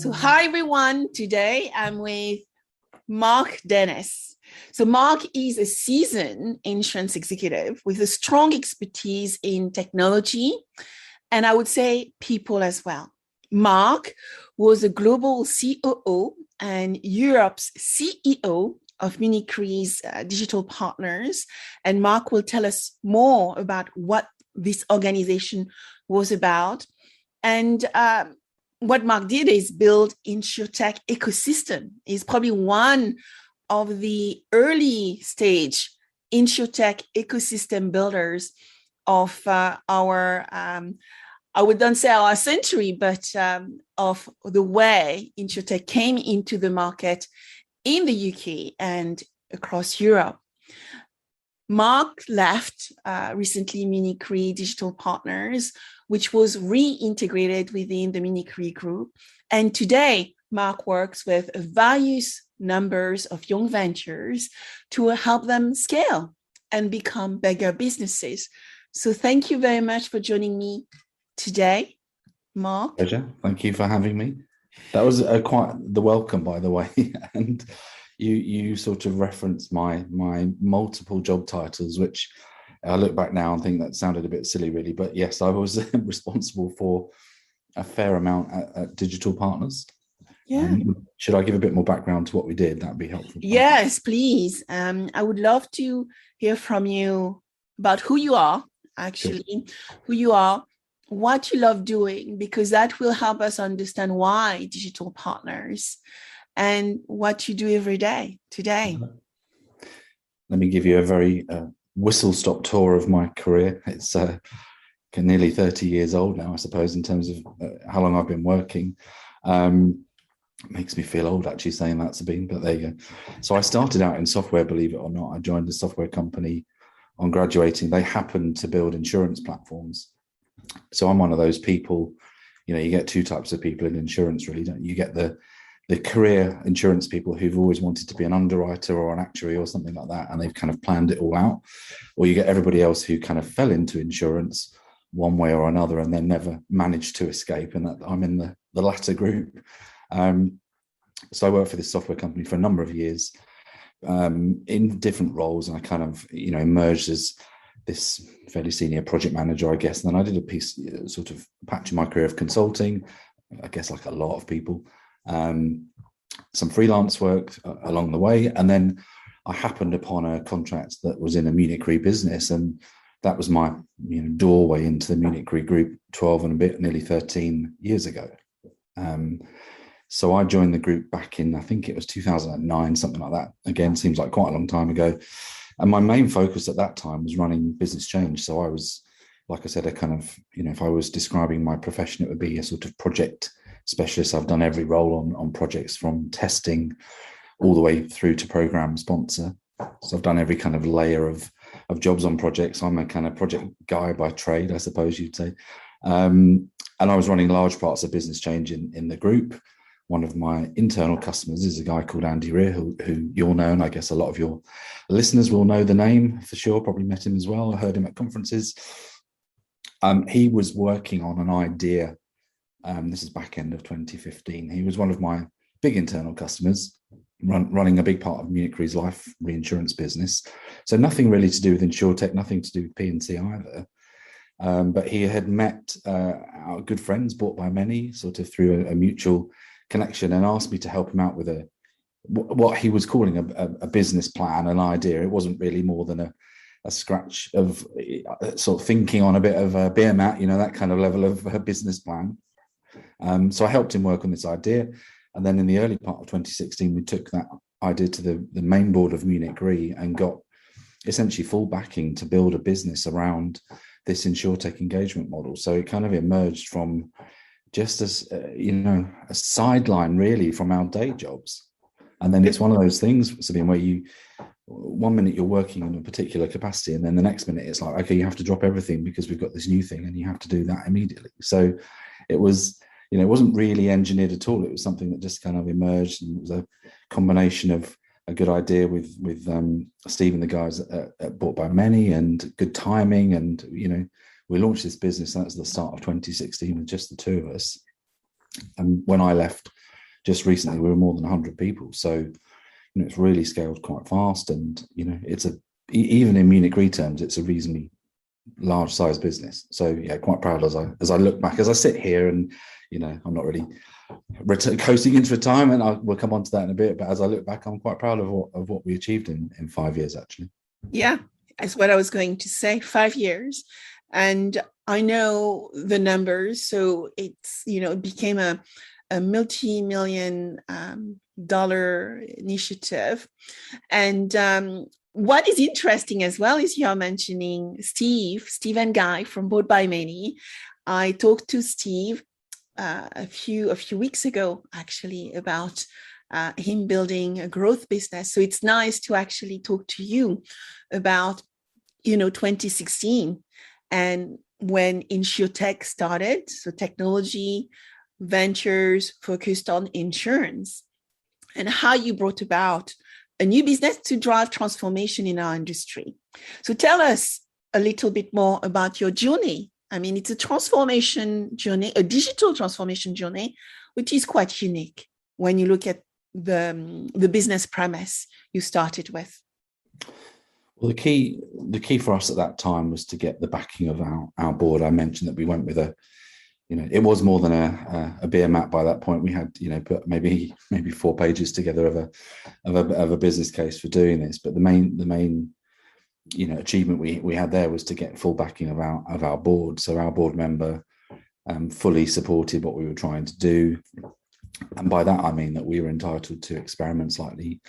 So hi everyone, today I'm with Mark Dennis. So Mark is a seasoned insurance executive with a strong expertise in technology and I would say people as well. Mark was a global COO and Europe's CEO of MunichRe's Digital Partners. And Mark will tell us more about what this organization was about. And what Mark did is build InsurTech ecosystem. He's probably one of the early stage InsurTech ecosystem builders of I would not say our century, but of the way InsurTech came into the market in the UK and across Europe. Mark left recently MunichRe Digital Partners, which was reintegrated within the MunichRe group. And today, Mark works with various numbers of young ventures to help them scale and become bigger businesses. So thank you very much for joining me today, Mark. Pleasure. Thank you for having me. That was quite the welcome, by the way. And you sort of referenced my multiple job titles, which I look back now and think that sounded a bit silly, really. But yes, I was responsible for a fair amount at Digital Partners. Yeah. Should I give a bit more background to what we did? That'd be helpful. Yes, please. I would love to hear from you about who you are, actually, sure. Who you are, what you love doing, because that will help us understand why Digital Partners and what you do every day today. Let me give you a very whistle-stop tour of my career. It's nearly 30 years old now, I suppose, in terms of how long I've been working. Makes me feel old actually saying that, Sabine, but there you go. So I started out in software, believe it or not. I joined a software company on graduating. They happened to build insurance platforms. So I'm one of those people, you get two types of people in insurance, really, don't you? You get the career insurance people who've always wanted to be an underwriter or an actuary or something like that, and they've kind of planned it all out. Or you get everybody else who kind of fell into insurance one way or another and then never managed to escape. And that I'm in the latter group. So I worked for this software company for a number of years in different roles, and I kind of, emerged as this fairly senior project manager, I guess. And then I did a piece, sort of patch in my career of consulting, I guess like a lot of people, some freelance work along the way. And then I happened upon a contract that was in a MunichRe business, and that was my doorway into the MunichRe group 12 and a bit, nearly 13 years ago. So I joined the group back in, I think it was 2009, something like that. Again, seems like quite a long time ago. And my main focus at that time was running business change. So I was, like I said, a kind of, if I was describing my profession, it would be a sort of project specialist. I've done every role on projects, from testing all the way through to program sponsor. So I've done every kind of layer of jobs on projects. I'm a kind of project guy by trade, I suppose you'd say. And I was running large parts of business change in the group. One of my internal customers is a guy called Andy Rear, who you'll know, and I guess a lot of your listeners will know the name for sure, probably met him as well. I heard him at conferences. He was working on an idea. This is back end of 2015. He was one of my big internal customers, running a big part of MunichRe's life reinsurance business. So nothing really to do with InsurTech, nothing to do with P&C either. But he had met our good friends, bought by many, sort of through a mutual connection, and asked me to help him out with what he was calling a business plan, an idea. It wasn't really more than a scratch of sort of thinking on a bit of a beer mat, that kind of level of a business plan. So I helped him work on this idea. And then in the early part of 2016, we took that idea to the main board of MunichRe and got essentially full backing to build a business around this InsurTech engagement model. So it kind of emerged from just as, a sideline really from our day jobs. And then it's one of those things, Sabine, where one minute you're working in a particular capacity, and then the next minute it's like, okay, you have to drop everything because we've got this new thing and you have to do that immediately. So it was, it wasn't really engineered at all. It was something that just kind of emerged, and it was a combination of a good idea with Steve and the guys at Bought by Many, and good timing. And, we launched this business. That's the start of 2016 with just the two of us. And when I left just recently we were more than 100 people. So, it's really scaled quite fast, and it's even in MunichRe terms, it's a reasonably large size business. So yeah, quite proud as I look back, as I sit here, and I'm not really coasting into retirement. We'll come on to that in a bit, but as I look back, I'm quite proud of what we achieved in 5 years, actually. Yeah, that's what I was going to say. 5 years, and I know the numbers, so it's it became a multi-million dollar initiative. And what is interesting as well is you're mentioning Steve and Guy from Bought by Many. I talked to Steve a few weeks ago, actually, about him building a growth business. So it's nice to actually talk to you about 2016 and when InsurTech started. So technology ventures focused on insurance, and how you brought about a new business to drive transformation in our industry. So tell us a little bit more about your journey. I mean, it's a transformation journey, a digital transformation journey, which is quite unique when you look at the business premise you started with. Well, the key for us at that time was to get the backing of our board. I mentioned that we went with it was more than a beer mat by that point. We had, put maybe 4 pages together of a business case for doing this. But the main achievement we had there was to get full backing of our board. So our board member fully supported what we were trying to do, and by that I mean that we were entitled to experiment slightly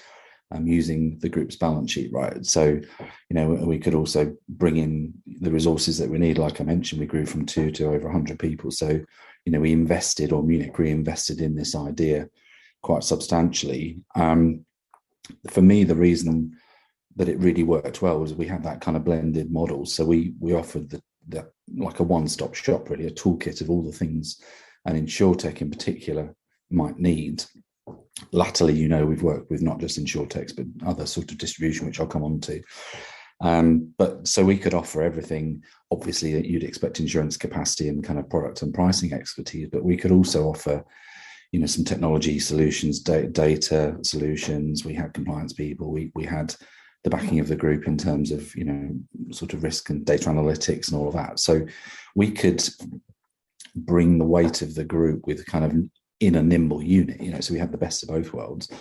using the group's balance sheet, right? So, we could also bring in the resources that we need. Like I mentioned, we grew from 2 to over 100 people. So, we invested, or MunichRe invested in this idea quite substantially. For me, the reason that it really worked well was we had that kind of blended model. So we offered the like a one-stop shop, really, a toolkit of all the things an InsurTech in particular might need. Latterly, we've worked with not just InsurTechs, but other sort of distribution, which I'll come on to. But so we could offer everything, obviously, that you'd expect: insurance capacity and kind of product and pricing expertise. But we could also offer, some technology solutions, data solutions. We had compliance people. We had the backing of the group in terms of, sort of risk and data analytics and all of that. So we could bring the weight of the group with kind of in a nimble unit, so we had the best of both worlds.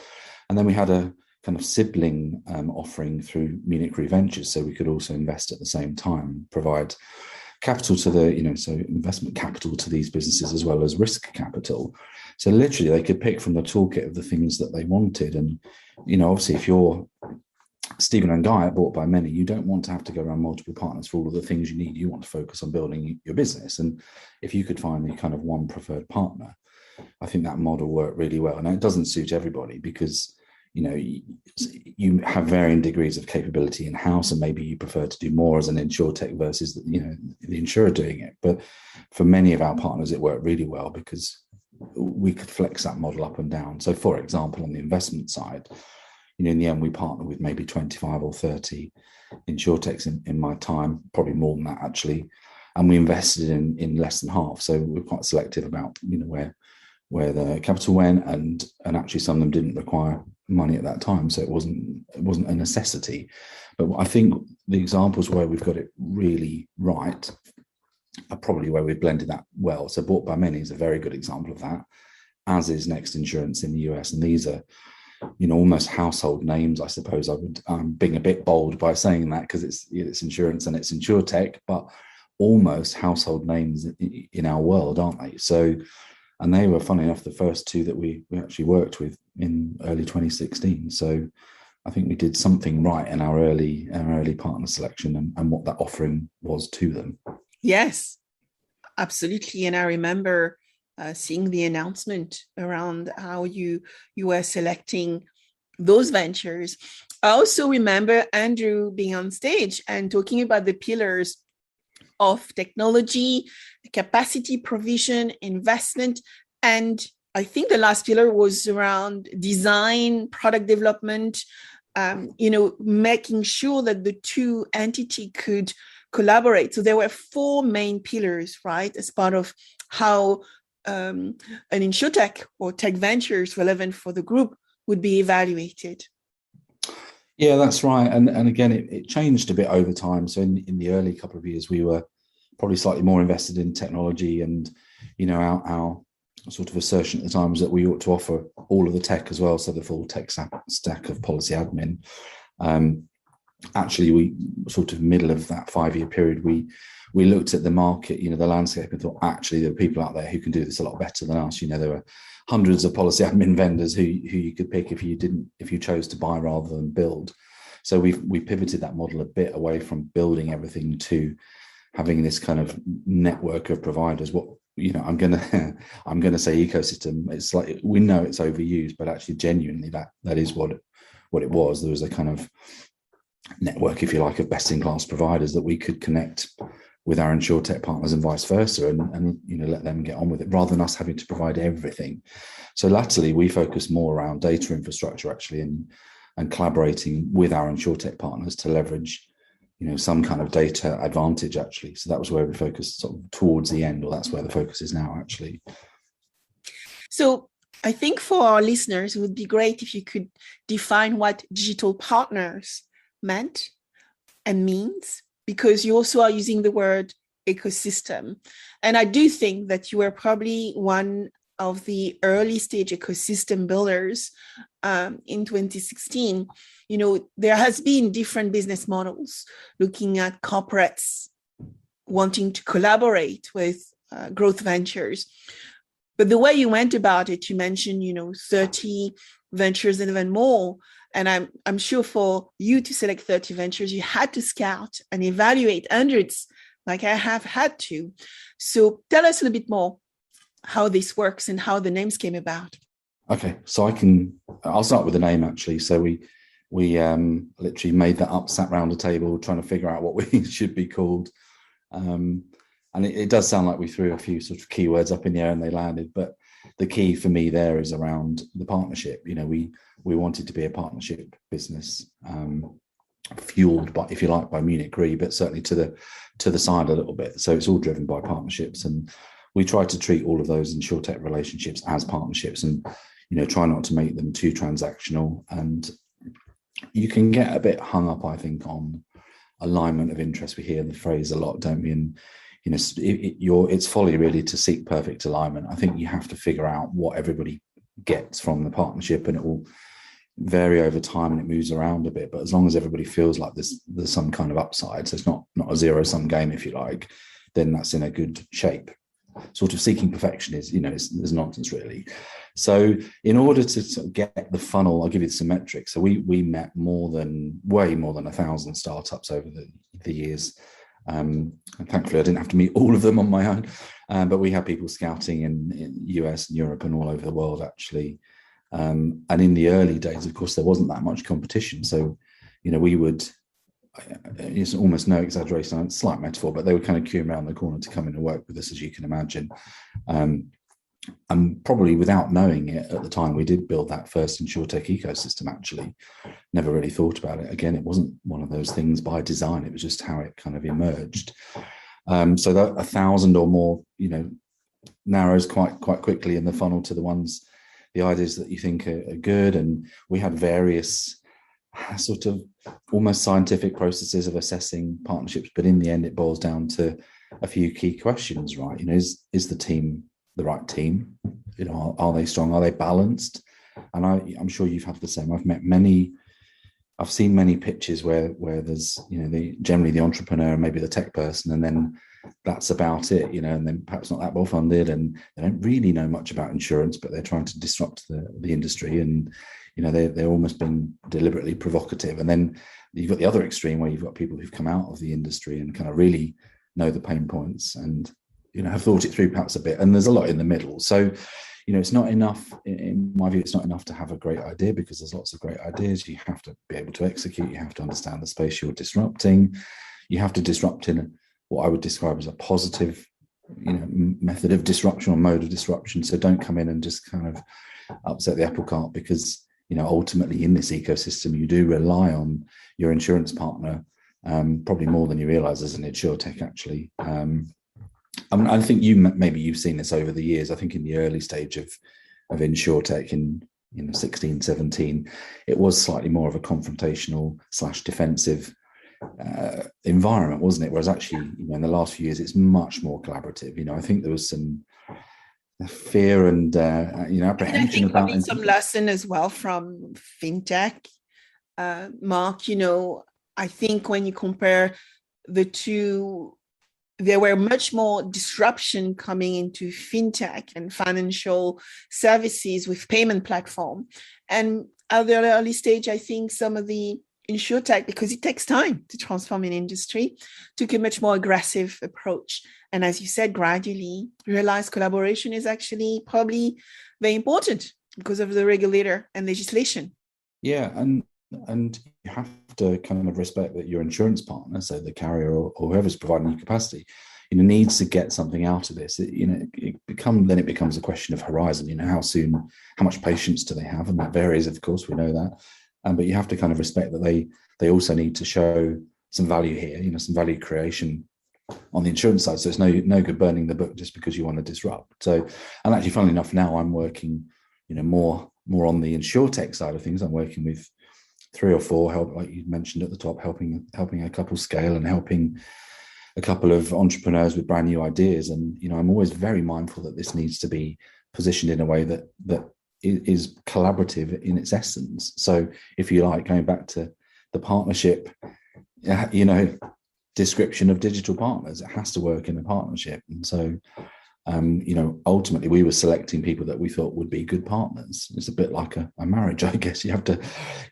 And then we had a kind of sibling offering through MunichRe Ventures, so we could also invest at the same time, provide capital to so investment capital to these businesses as well as risk capital. So literally they could pick from the toolkit of the things that they wanted. And, obviously if you're Stephen and Guy at Bought by Many, you don't want to have to go around multiple partners for all of the things you need. You want to focus on building your business. And if you could find the kind of one preferred partner, I think that model worked really well. And it doesn't suit everybody because, you have varying degrees of capability in-house, and maybe you prefer to do more as an InsurTech versus, the insurer doing it. But for many of our partners, it worked really well because we could flex that model up and down. So, for example, on the investment side, in the end, we partnered with maybe 25 or 30 InsurTechs in my time, probably more than that, actually. And we invested in less than half. So we're quite selective about, where the capital went, and actually some of them didn't require money at that time, so it wasn't a necessity. But I think the examples where we've got it really right are probably where we've blended that well. So Bought by Many is a very good example of that, as is Next Insurance in the US, and these are almost household names, I suppose. I would being a bit bold by saying that because it's insurance and it's InsurTech, but almost household names in our world, aren't they? So. And they were, funny enough, the first 2 that we actually worked with in early 2016. So I think we did something right in our early partner selection and what that offering was to them. Yes, absolutely. And I remember seeing the announcement around how you were selecting those ventures. I also remember Andrew being on stage and talking about the pillars of technology, capacity provision, investment, and I think the last pillar was around design, product development, making sure that the 2 entities could collaborate. So there were 4 main pillars, right, as part of how an InsurTech or tech ventures relevant for the group would be evaluated? Yeah, that's right. And again, it changed a bit over time. So in the early couple of years, we were probably slightly more invested in technology, and our sort of assertion at the time was that we ought to offer all of the tech as well, so the full tech stack of policy admin. Actually, we sort of middle of that 5-year period, we looked at the market, the landscape, and thought, actually, there are people out there who can do this a lot better than us. There were hundreds of policy admin vendors who you could pick if you chose to buy rather than build. So we pivoted that model a bit away from building everything to having this kind of network of providers. I'm gonna say ecosystem. It's like, we know it's overused, but actually genuinely that is what it was. There was a kind of network, if you like, of best-in-class providers that we could connect with our InsurTech partners and vice versa, and let them get on with it rather than us having to provide everything. So latterly, we focus more around data infrastructure actually, and collaborating with our InsurTech partners to leverage some kind of data advantage actually. So that was where we focused sort of towards the end, or that's where the focus is now actually. So I think for our listeners, it would be great if you could define what digital partners meant and means, because you also are using the word ecosystem. And I do think that you were probably one of the early stage ecosystem builders in 2016. There has been different business models looking at corporates wanting to collaborate with growth ventures. But the way you went about it, you mentioned, 30 ventures and even more. And I'm sure for you to select 30 ventures, you had to scout and evaluate hundreds, like I have had to. So tell us a little bit more how this works and how the names came about. Okay, so I'll start with the name actually. So we literally made that up, sat round a table trying to figure out what we should be called. And it does sound like we threw a few sort of keywords up in the air and they landed, but the key for me there is around the partnership. We wanted to be a partnership business, fueled by, if you like, by MunichRe, but certainly to the side a little bit. So it's all driven by partnerships, and we try to treat all of those InsurTech relationships as partnerships, and try not to make them too transactional. And you can get a bit hung up, I think, on alignment of interest. We hear the phrase a lot, don't we? And it's folly really to seek perfect alignment. I think you have to figure out what everybody gets from the partnership, and it will vary over time and it moves around a bit. But as long as everybody feels like there's some kind of upside, so it's not a zero-sum game, if you like, then that's in a good shape. Sort of seeking perfection is, there's nonsense really. So in order to sort of get the funnel, I'll give you some metrics. So we met way more than 1,000 startups over the years. And thankfully I didn't have to meet all of them on my own, but we had people scouting in US and Europe and all over the world actually. And in the early days, of course, there wasn't that much competition. So, we would, it's almost no exaggeration, it's a slight metaphor, but they would kind of queue around the corner to come in and work with us, as you can imagine. And probably without knowing it at the time, we did build that first InsurTech ecosystem actually. Never really thought about it. Again, it wasn't one of those things by design, it was just how it kind of emerged. So that 1,000 or more, narrows quite quickly in the funnel to the ideas that you think are good. And we had various sort of almost scientific processes of assessing partnerships, but in the end, it boils down to a few key questions, right? Is the team the right team? Are they strong? Are they balanced? And I'm sure you've had the same. I've seen many pitches where there's, generally the entrepreneur and maybe the tech person, and then that's about it, and then perhaps not that well funded, and they don't really know much about insurance, but they're trying to disrupt the industry, and they're almost being deliberately provocative. And then you've got the other extreme where you've got people who've come out of the industry and kind of really know the pain points and have thought it through perhaps a bit, and there's a lot in the middle. So it's not enough, in my view, it's not enough to have a great idea, because there's lots of great ideas. You have to be able to execute, you have to understand the space you're disrupting, you have to disrupt in what I would describe as a positive method of disruption or mode of disruption. So don't come in and just kind of upset the apple cart, because ultimately in this ecosystem you do rely on your insurance partner, probably more than you realize as an InsurTech actually. I think maybe you've seen this over the years. I think in the early stage of InsurTech in 16, 17, it was slightly more of a confrontational / defensive environment, wasn't it? Whereas actually, in the last few years, it's much more collaborative. I think there was some fear and apprehension, and I think about probably some lesson as well from fintech. Mark, I think when you compare the two, there were much more disruption coming into fintech and financial services with payment platform. And at the early stage, I think some of the InsurTech, because it takes time to transform an industry, took a much more aggressive approach. And as you said, gradually realized collaboration is actually probably very important because of the regulator and legislation. Yeah, and you have to kind of respect that your insurance partner, so the carrier or whoever's providing you capacity, needs to get something out of this. It becomes a question of horizon. How soon, how much patience do they have, and that varies, of course. We know that, but you have to kind of respect that they also need to show some value here. Some value creation on the insurance side. So it's no good burning the book just because you want to disrupt. So, and actually, funnily enough, now I'm working, more on the InsurTech side of things. I'm working with 3 or 4 like you mentioned at the top, helping a couple scale and helping a couple of entrepreneurs with brand new ideas. And I'm always very mindful that this needs to be positioned in a way that is collaborative in its essence. So if you like, going back to the partnership, description of digital partners, it has to work in a partnership. And so ultimately we were selecting people that we thought would be good partners. It's a bit like a marriage, I guess. You have to,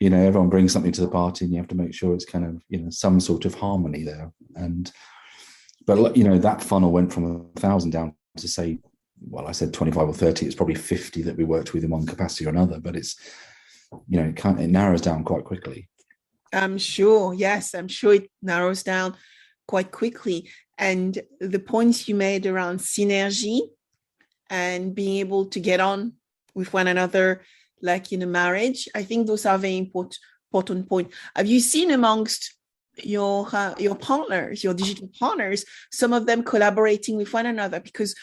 everyone brings something to the party and you have to make sure it's kind of, some sort of harmony there. But that funnel went from 1,000 down to, say, well, I said 25 or 30, it's probably 50 that we worked with in one capacity or another, but it's, it narrows down quite quickly. I'm sure. Yes, I'm sure it narrows down quite quickly. And the points you made around synergy and being able to get on with one another, like in a marriage, I think those are very important points. Have you seen amongst your partners, your digital partners, some of them collaborating with one another? Because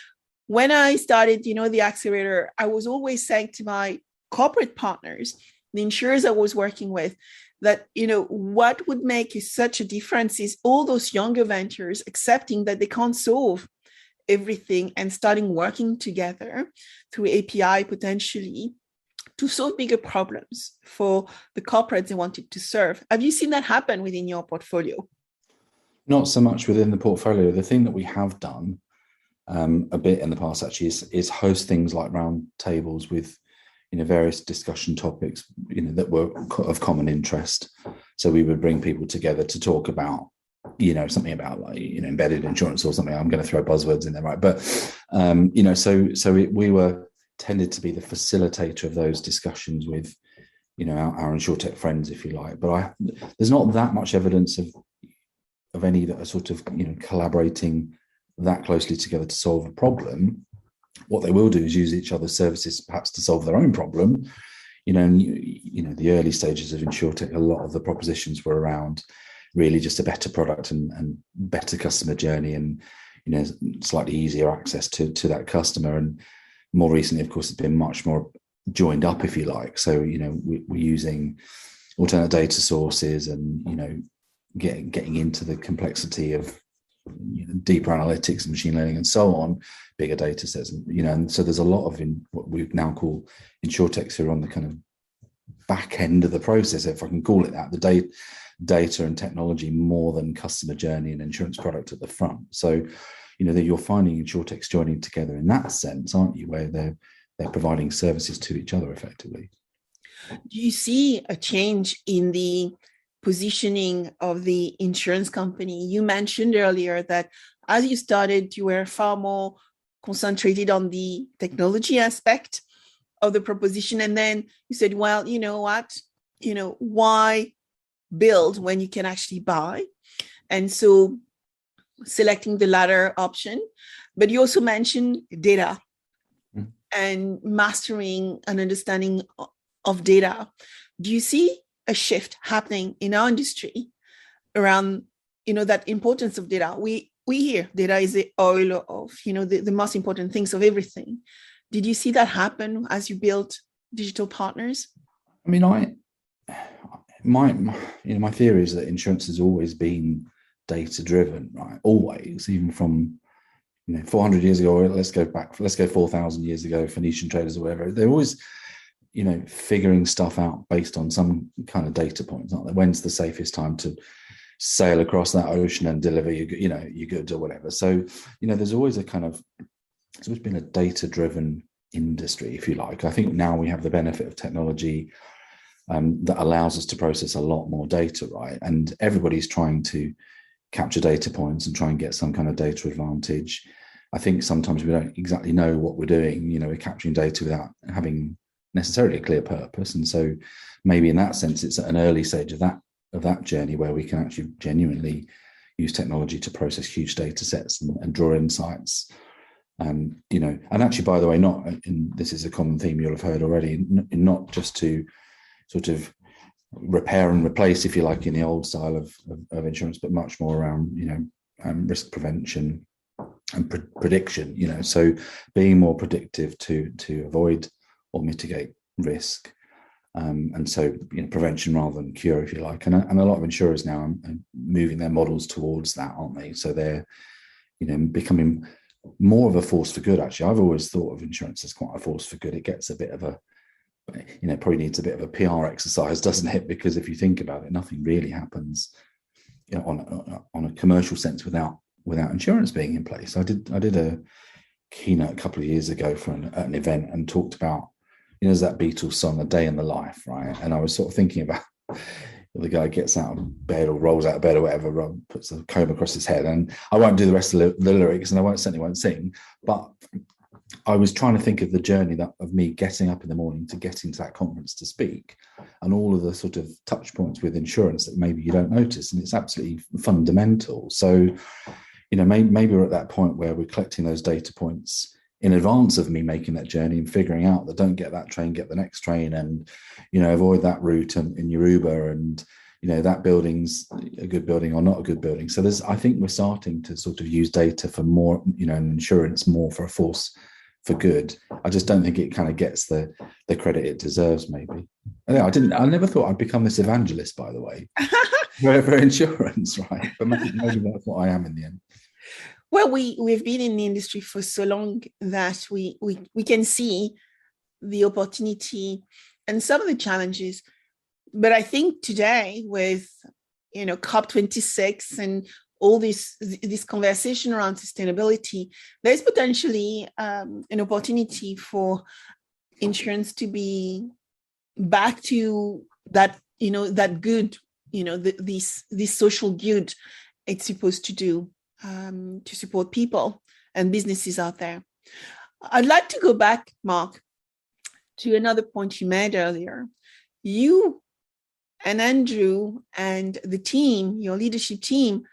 when I started, the accelerator, I was always saying to my corporate partners, the insurers I was working with, that, what would make such a difference is all those younger ventures accepting that they can't solve everything and starting working together through API potentially to solve bigger problems for the corporates they wanted to serve. Have you seen that happen within your portfolio? Not so much within the portfolio. The thing that we have done a bit in the past actually is host things like round tables with various discussion topics, that were of common interest. So we would bring people together to talk about, something about like, embedded insurance or something. I'm going to throw buzzwords in there, right? But, we were tended to be the facilitator of those discussions with, our InsurTech friends, if you like. But there's not that much evidence of any that are sort of, collaborating that closely together to solve a problem. What they will do is use each other's services perhaps to solve their own problem. The early stages of InsurTech, a lot of the propositions were around really just a better product and better customer journey and, slightly easier access to that customer. And more recently, of course, it's been much more joined up, if you like. So, we're using alternate data sources and, getting into the complexity of deeper analytics and machine learning and so on, bigger data sets, and so there's a lot of what we now call InsurTechs who are on the kind of back end of the process, if I can call it that, the data and technology more than customer journey and insurance product at the front. So, that you're finding InsurTechs joining together in that sense, aren't you, where they're providing services to each other effectively. Do you see a change in the positioning of the insurance company? You mentioned earlier that as you started, you were far more concentrated on the technology aspect of the proposition. And then you said, well, you know what, why build when you can actually buy? And so selecting the latter option. But you also mentioned data and mastering an understanding of data. Do you see a shift happening in our industry around, that importance of data? We we hear data is the oil of, the most important things of everything. Did you see that happen as you built digital partners? I mean, my theory is that insurance has always been data driven, right? Always, even from 400 years ago, or let's go 4,000 years ago, Phoenician traders or whatever. They're always figuring stuff out based on some kind of data points, aren't they? When's the safest time to sail across that ocean and deliver your goods or whatever? So there's always it's always been a data driven industry, if you like. I think now we have the benefit of technology that allows us to process a lot more data, right? And everybody's trying to capture data points and try and get some kind of data advantage. I think sometimes we don't exactly know what we're doing. We're capturing data without having necessarily a clear purpose. And so maybe in that sense, it's at an early stage of that journey where we can actually genuinely use technology to process huge data sets and draw insights. And actually, by the way, this is a common theme you'll have heard already, not just to sort of repair and replace, if you like, in the old style of insurance, but much more around, risk prevention and prediction, so being more predictive to avoid or mitigate risk. And so, prevention rather than cure, if you like. And a lot of insurers now are moving their models towards that, aren't they? So they're, becoming more of a force for good, actually. I've always thought of insurance as quite a force for good. It gets a bit of a, probably needs a bit of a PR exercise, doesn't it? Because if you think about it, nothing really happens, on a commercial sense without insurance being in place. I did a keynote a couple of years ago for an event and talked about, there's that Beatles song, A Day in the Life, right? And I was sort of thinking about the guy gets out of bed or rolls out of bed or whatever, puts a comb across his head. And I won't do the rest of the lyrics, and I certainly won't sing, but I was trying to think of the journey of me getting up in the morning to getting to that conference to speak, and all of the sort of touch points with insurance that maybe you don't notice, and it's absolutely fundamental. So, maybe we're at that point where we're collecting those data points in advance of me making that journey and figuring out that don't get that train, get the next train, and avoid that route in your Uber, and that building's a good building or not a good building. So I think we're starting to sort of use data for more, insurance more for a force for good. I just don't think it kind of gets the credit it deserves, maybe. I never thought I'd become this evangelist, by the way, for insurance, right? But maybe that's what I am in the end. Well, we've been in the industry for so long that we can see the opportunity and some of the challenges. But I think today with, COP26 and all this conversation around sustainability, there's potentially an opportunity for insurance to be back to that, that good, this social good it's supposed to do to support people and businesses out there. I'd like to go back, Mark, to another point you made earlier. You and Andrew and the team, your leadership team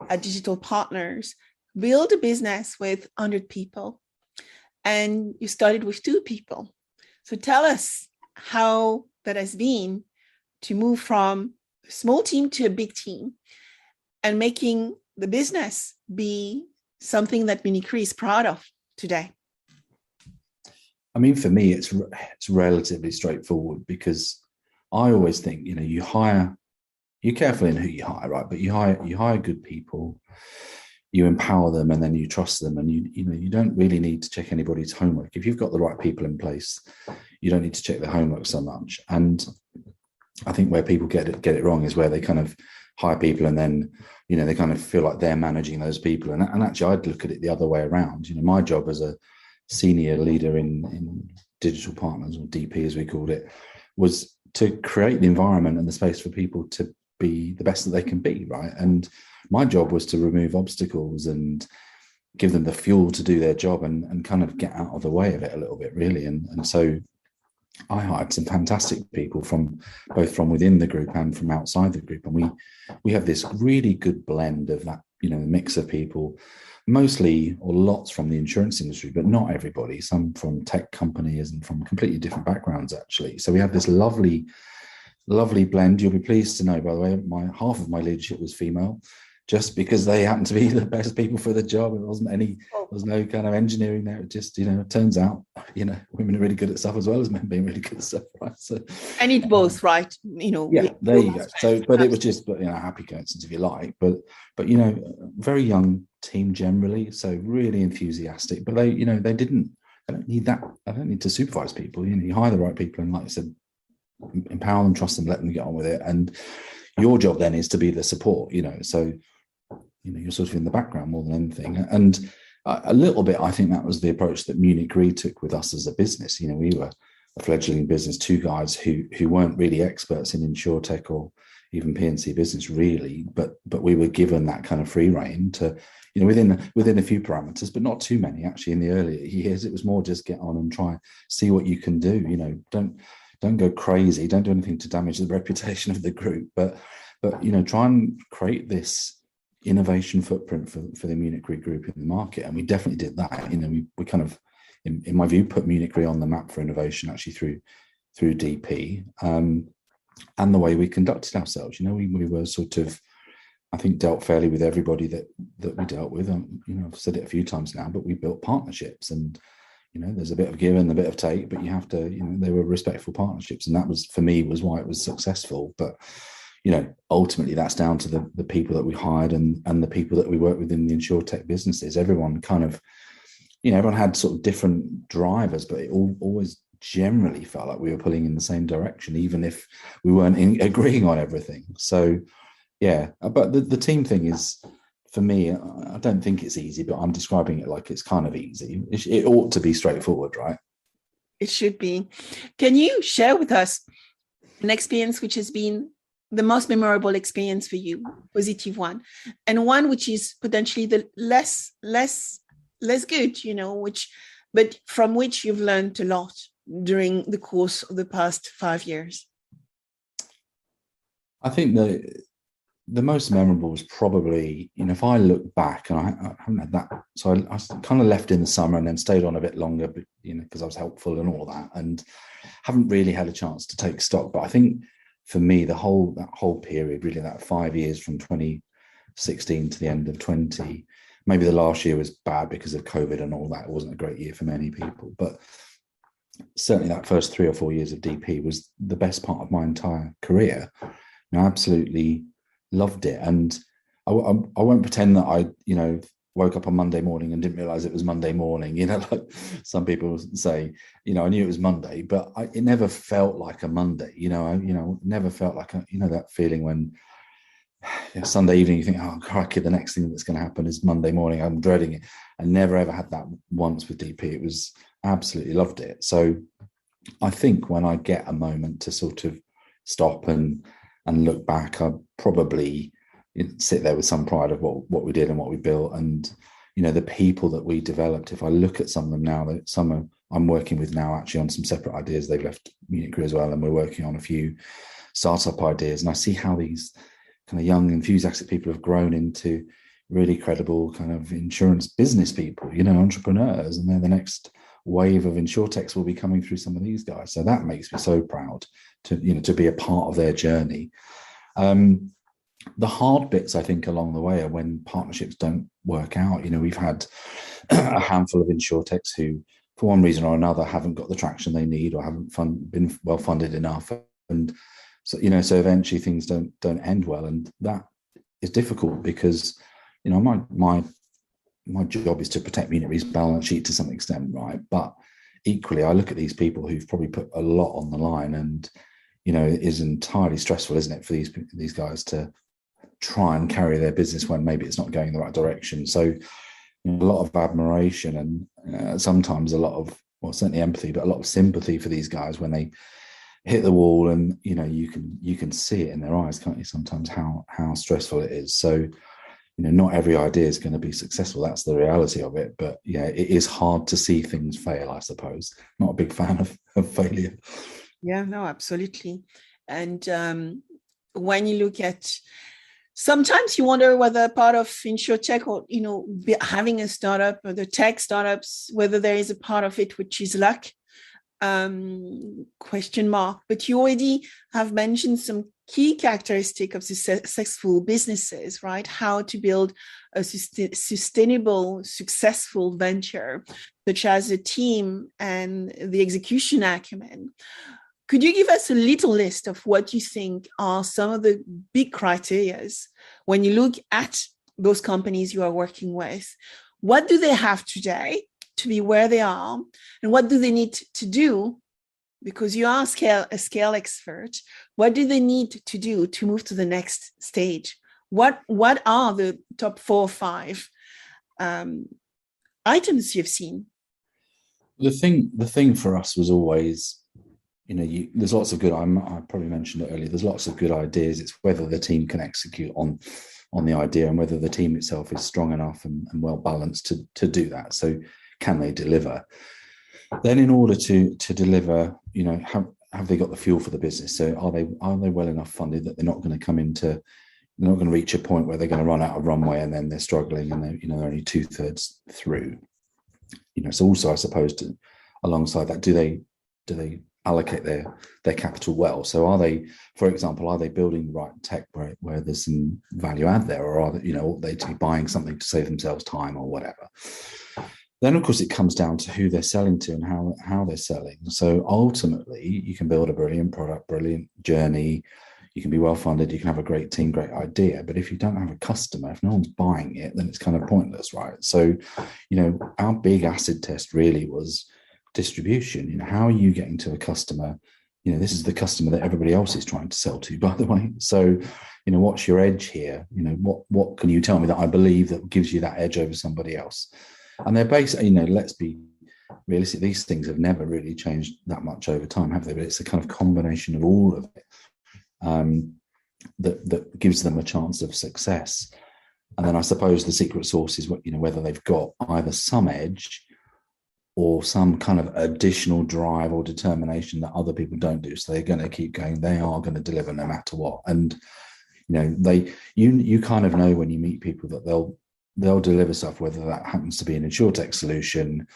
at Digital Partners, build a business with 100 people, and you started with 2 people. So tell us how that has been to move from a small team to a big team and making the business be something that MunichRe is proud of today. I mean, for me, it's relatively straightforward, because I always think, you're careful in who you hire, right? But you hire good people, you empower them, and then you trust them, and you don't really need to check anybody's homework. If you've got the right people in place, you don't need to check their homework so much. And I think where people get it wrong is where they kind of hire people and then they kind of feel like they're managing those people. And actually, I'd look at it the other way around. My job as a senior leader in Digital Partners, or DP as we called it, was to create the environment and the space for people to be the best that they can be, right? And my job was to remove obstacles and give them the fuel to do their job and kind of get out of the way of it a little bit, really. And so I hired some fantastic people both from within the group and from outside the group. And we have this really good blend of that, mix of people, mostly or lots from the insurance industry, but not everybody, some from tech companies and from completely different backgrounds, actually. So we have this lovely blend. You'll be pleased to know, by the way, half of my leadership was female. just because they happen to be the best people for the job. It wasn't there was no kind of engineering there. It just, it turns out, women are really good at stuff as well as men being really good at stuff, right? So, and it both, right? Yeah, there you go. So, but it was just, happy coincidence if you like, but very young team generally, so really enthusiastic. But they don't need that. I don't need to supervise people. You hire the right people, and like I said, empower them, trust them, let them get on with it. And your job then is to be the support. So you're sort of in the background more than anything. And a little bit, I think that was the approach that MunichRe took with us as a business. We were a fledgling business, two guys who weren't really experts in InsurTech or even P&C business really, but we were given that kind of free rein to, within a few parameters, but not too many. Actually, in the earlier years, it was more just get on and try, see what you can do. Don't go crazy, don't do anything to damage the reputation of the group, but try and create this innovation footprint for the MunichRe group in the market. And we definitely did that. We kind of, in my view, put MunichRe on the map for innovation actually through DP, and the way we conducted ourselves. We were sort of, I think, dealt fairly with everybody that we dealt with. I've said it a few times now, but we built partnerships, and there's a bit of give and a bit of take, but you have to, they were respectful partnerships, and that was, for me, was why it was successful. But ultimately that's down to the people that we hired and the people that we work with in the InsurTech businesses. Everyone kind of, everyone had sort of different drivers, but it always generally felt like we were pulling in the same direction, even if we weren't agreeing on everything. So, yeah, but the team thing is, for me, I don't think it's easy, but I'm describing it like it's kind of easy. It ought to be straightforward, right? It should be. Can you share with us an experience which has been the most memorable experience for you, positive one, and one which is potentially the less good, but from which you've learned a lot during the course of the past 5 years? I think the most memorable was probably, if I look back, and I haven't had that, so I kind of left in the summer and then stayed on a bit longer, but, because I was helpful and all that, and haven't really had a chance to take stock. But I think for me, that whole period, really, that 5 years from 2016 to the end of 20, maybe the last year was bad because of COVID and all that. It wasn't a great year for many people, but certainly that first 3 or 4 years of DP was the best part of my entire career. I absolutely loved it. And I won't pretend that I, woke up on Monday morning and didn't realize it was Monday morning, like some people say, I knew it was Monday, but it never felt like a Monday, never felt like that feeling when Sunday evening you think, oh crikey, the next thing that's going to happen is Monday morning, I'm dreading it. I never ever had that once with DP. It was, absolutely loved it. So I think when I get a moment to sort of stop and look back, I probably sit there with some pride of what we did and what we built, and the people that we developed. If I look at some of them now, that some I'm working with now actually on some separate ideas. They've left MunichRe as well, and we're working on a few startup ideas, and I see how these kind of young enthusiastic people have grown into really credible kind of insurance business people, entrepreneurs, and they're the next wave of InsurTechs will be coming through some of these guys. So that makes me so proud to be a part of their journey. The hard bits, I think, along the way are when partnerships don't work out. We've had a handful of InsurTechs who, for one reason or another, haven't got the traction they need or haven't been well funded enough, and so so eventually things don't end well, and that is difficult because my job is to protect MunichRe's balance sheet to some extent, right? But equally, I look at these people who've probably put a lot on the line, and it is entirely stressful, isn't it, for these guys to try and carry their business when maybe it's not going in the right direction. So a lot of admiration and sometimes a lot of, well, certainly empathy, but a lot of sympathy for these guys when they hit the wall, and you can see it in their eyes, can't you, sometimes how stressful it is. So not every idea is going to be successful. That's the reality of it. But yeah, it is hard to see things fail, I suppose. Not a big fan of failure. Yeah, no, absolutely. And when you look at, sometimes you wonder whether part of InsurTech or, having a startup or the tech startups, whether there is a part of it which is luck, question mark, but you already have mentioned some key characteristic of successful businesses, right? How to build a sustainable, successful venture, such as a team and the execution acumen. Could you give us a little list of what you think are some of the big criterias when you look at those companies you are working with? What do they have today to be where they are? And what do they need to do? Because you are a scale expert, what do they need to do to move to the next stage? What are the top 4 or 5 items you've seen? The thing for us was always, there's lots of good. I probably mentioned it earlier. There's lots of good ideas. It's whether the team can execute on the idea and whether the team itself is strong enough and well balanced to do that. So can they deliver? Then in order to deliver, have they got the fuel for the business? So are they well enough funded that they're not going to reach a point where they're going to run out of runway and then they're struggling and they're only 2/3 through. So also I suppose alongside that, do they allocate their capital well? So are they, for example, building the right tech where there's some value add there, or are they to be buying something to save themselves time or whatever? Then, of course, it comes down to who they're selling to and how they're selling. So ultimately, you can build a brilliant product, brilliant journey. You can be well-funded. You can have a great team, great idea. But if you don't have a customer, if no one's buying it, then it's kind of pointless, right? So, our big acid test really was distribution. How are you getting to a customer? This is the customer that everybody else is trying to sell to, by the way. So, what's your edge here? What can you tell me that I believe that gives you that edge over somebody else? And they're basically, let's be realistic, these things have never really changed that much over time, have they? But it's a kind of combination of all of it that gives them a chance of success. And then I suppose the secret sauce is whether they've got either some edge or some kind of additional drive or determination that other people don't do. So they're going to keep going. They are going to deliver no matter what. And you kind of know when you meet people that they'll deliver stuff, whether that happens to be an InsurTech solution,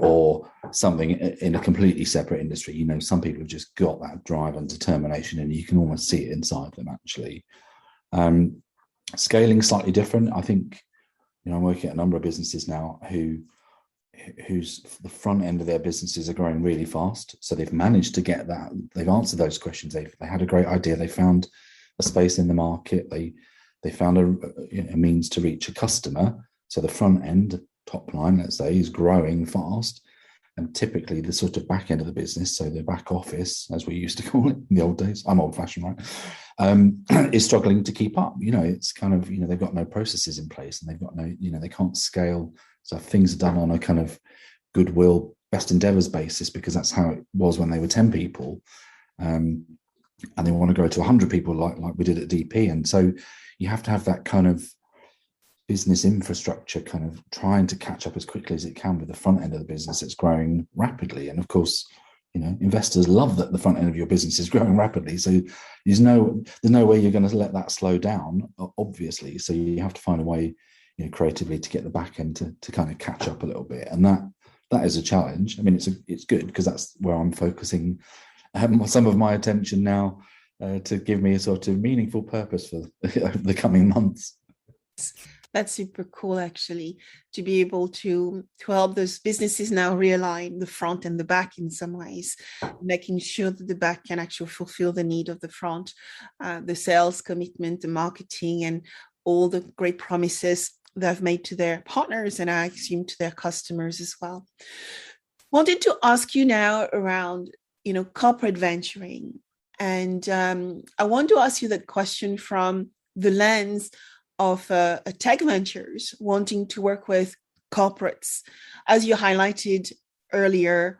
or something in a completely separate industry. Some people have just got that drive and determination, and you can almost see it inside them, actually. Scaling slightly different. I think, I'm working at a number of businesses now whose the front end of their businesses are growing really fast. So they've managed to get that. They've answered those questions. They had a great idea. They found a space in the market. They found a means to reach a customer. So the front end, top line, let's say, is growing fast. And typically the sort of back end of the business, so the back office, as we used to call it in the old days, I'm old fashioned, right, is struggling to keep up. It's kind of, they've got no processes in place and they've got no, they can't scale. So things are done on a kind of goodwill, best endeavors basis, because that's how it was when they were 10 people. And they want to grow to 100 people like we did at DP. And so you have to have that kind of business infrastructure kind of trying to catch up as quickly as it can with the front end of the business that's growing rapidly. And of course, investors love that the front end of your business is growing rapidly. So there's no way you're going to let that slow down, obviously. So you have to find a way, creatively to get the back end to kind of catch up a little bit. And that is a challenge. I mean, it's good because that's where I'm focusing some of my attention now, to give me a sort of meaningful purpose for the coming months. That's super cool, actually, to be able to help those businesses now realign the front and the back in some ways, making sure that the back can actually fulfill the need of the front, the sales commitment, the marketing, and all the great promises they've made to their partners and I assume to their customers as well. Wanted to ask you now around, corporate venturing. And I want to ask you that question from the lens of a tech ventures wanting to work with corporates. As you highlighted earlier,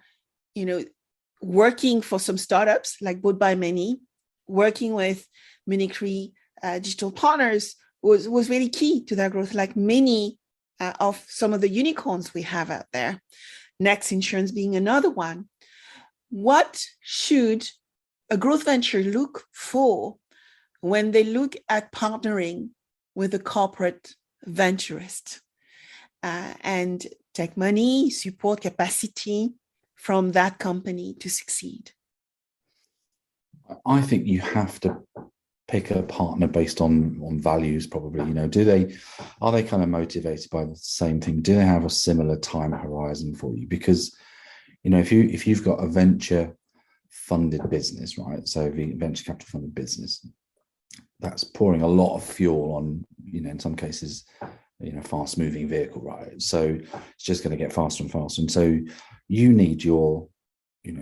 working for some startups like Bought by Many, working with MunichRe Digital Partners was really key to their growth, like many of some of the unicorns we have out there. Next Insurance being another one. What should a growth venture look for when they look at partnering with a corporate venturist, and take money, support, capacity? from that company to succeed? I think you have to pick a partner based on values, probably. Are they kind of motivated by the same thing? Do they have a similar time horizon for you? Because if you've got a venture funded business, right? So venture capital funded business, that's pouring a lot of fuel on, in some cases, fast moving vehicle, right? So it's just going to get faster and faster. And so you need your,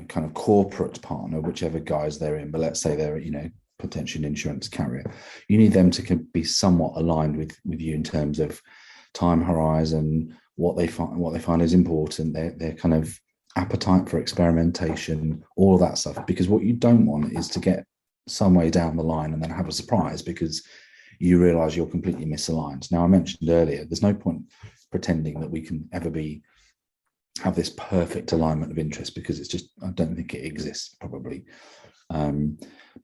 kind of corporate partner, whichever guise they're in, but let's say they're, potential insurance carrier. You need them to be somewhat aligned with you in terms of time horizon, what they find is important, their kind of appetite for experimentation, all of that stuff. Because what you don't want is to get some way down the line and then have a surprise because you realize you're completely misaligned. Now, I mentioned earlier, there's no point pretending that we can ever have this perfect alignment of interest, because it's just, I don't think it exists, probably.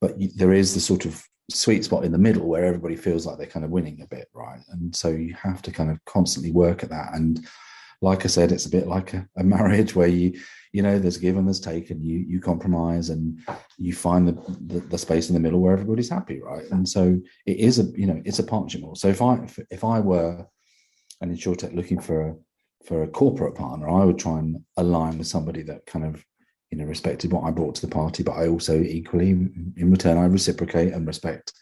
But there is the sort of sweet spot in the middle where everybody feels like they're kind of winning a bit, right? And so you have to kind of constantly work at that. And like I said, it's a bit like a marriage where there's give and there's take, and you compromise and you find the space in the middle where everybody's happy, right? And so it is it's a partnership model. So if I were an InsurTech looking for a corporate partner, I would try and align with somebody that kind of respected what I brought to the party, but I also equally, in return, I reciprocate and respect.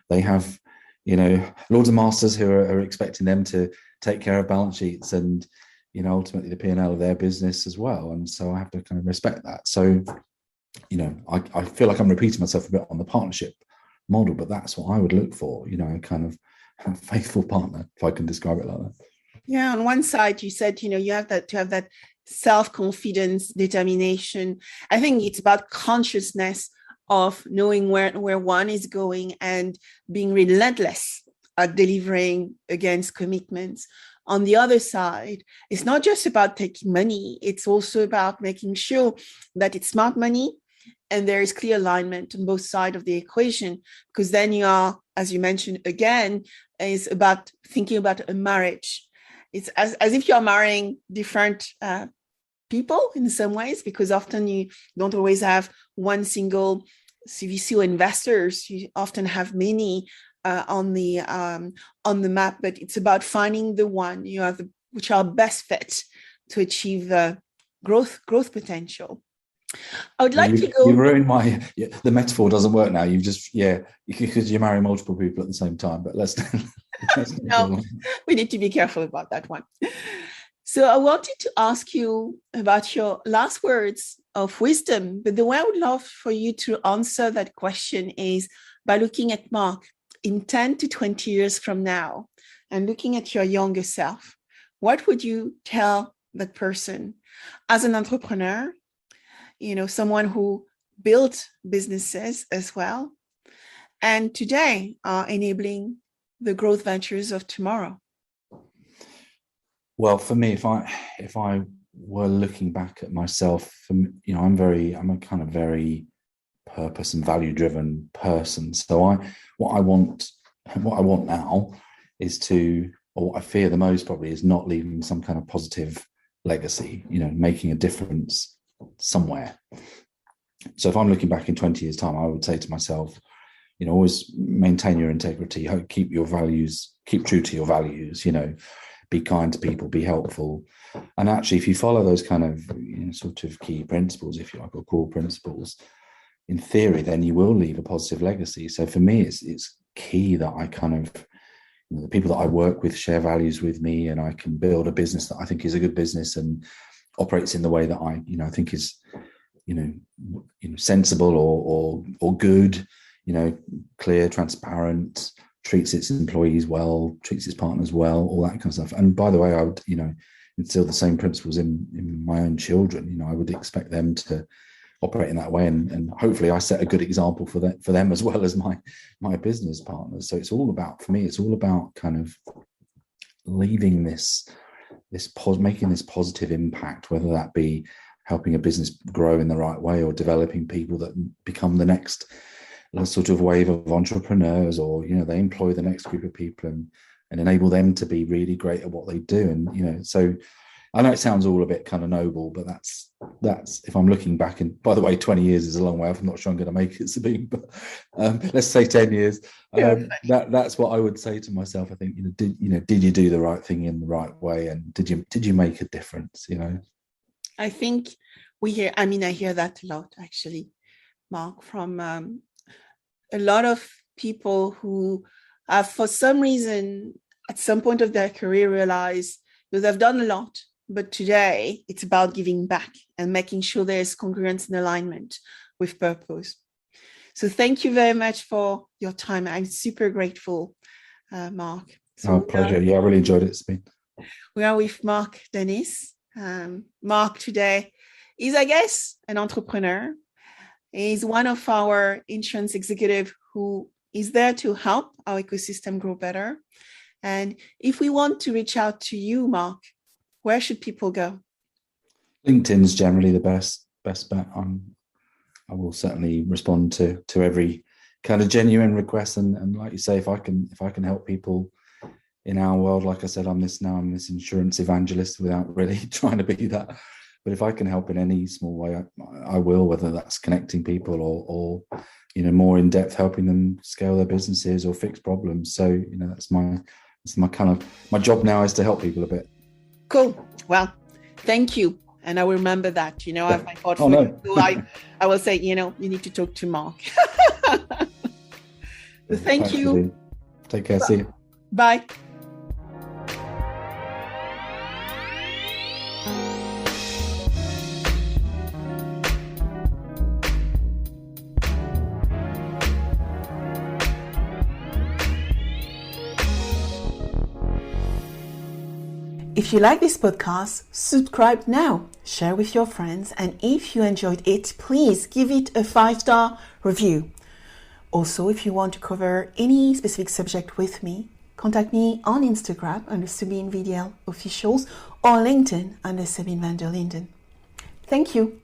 They have, lords and masters who are expecting them to take care of balance sheets and, ultimately the P&L of their business as well. And so I have to kind of respect that. So, I feel like I'm repeating myself a bit on the partnership model, but that's what I would look for, kind of a faithful partner, if I can describe it like that. Yeah, on one side, you said, you have to have that self-confidence, determination. I think it's about consciousness of knowing where one is going and being relentless at delivering against commitments. On the other side, it's not just about taking money. It's also about making sure that it's smart money and there is clear alignment on both sides of the equation, because then you are, as you mentioned again, is about thinking about a marriage. It's as if you're marrying different people in some ways, because often you don't always have one single CVC or investors. You often have many on the map, but it's about finding the one which are best fit to achieve the growth potential. I would like to go. You've ruined the metaphor doesn't work now. You've just because you marry multiple people at the same time. But let's no, we need to be careful about that one. So I wanted to ask you about your last words of wisdom, but the way I would love for you to answer that question is by looking at Mark in 10 to 20 years from now and looking at your younger self. What would you tell that person as an entrepreneur, someone who built businesses as well, and today are enabling the growth ventures of tomorrow? Well, for me, if I were looking back at myself, I'm a kind of very purpose and value driven person. So what I want now is or what I fear the most probably is not leaving some kind of positive legacy, making a difference somewhere. So if I'm looking back in 20 years' time, I would say to myself, always maintain your integrity, keep your values, keep true to your values, be kind to people, be helpful. And actually, if you follow those kind of sort of key principles, if you like, or core principles, in theory, then you will leave a positive legacy. So for me, it's key that I kind of, the people that I work with share values with me, and I can build a business that I think is a good business and operates in the way that I think is, sensible or good, clear, transparent, treats its employees well, treats its partners well, all that kind of stuff. And by the way, I would, instill the same principles in my own children. I would expect them to operate in that way, and hopefully I set a good example for them as well as my business partners. So for me, it's all about kind of leaving making this positive impact, whether that be helping a business grow in the right way or developing people that become the next sort of wave of entrepreneurs, or they employ the next group of people and enable them to be really great at what they do. And so I know it sounds all a bit kind of noble, but that's if I'm looking back, and by the way, 20 years is a long way off. I'm not sure I'm going to make it, Sabine, but let's say 10 years. That's what I would say to myself. I think, did you do the right thing in the right way, and did you make a difference? I think I hear that a lot, actually, Mark, from a lot of people who have, for some reason, at some point of their career, realize that they've done a lot, but today it's about giving back and making sure there's congruence and alignment with purpose. So thank you very much for your time. I'm super grateful, Mark. So pleasure. Yeah, I really enjoyed it, Sabine. We are with Mark Dennis. Mark today is, I guess, an entrepreneur. He's one of our insurance executives who is there to help our ecosystem grow better. And if we want to reach out to you, Mark, where should people go? LinkedIn's generally the best bet. I will certainly respond to every kind of genuine request, and like you say, if I can help people in our world, like I said, I'm this insurance evangelist without really trying to be that. But if I can help in any small way, I will, whether that's connecting people or more in depth, helping them scale their businesses or fix problems. So that's my kind of my job now, is to help people a bit. Cool. Well, thank you. And I will remember that, I have my portfolio. Oh, no. So I will say, you need to talk to Mark. So thank you. Sabine. Take care. See you. Bye. If you like this podcast, subscribe now, share with your friends, and if you enjoyed it, please give it a 5-star review. Also, if you want to cover any specific subject with me, contact me on Instagram under Sabine VdL Officials or LinkedIn under Sabine VdL. Thank you.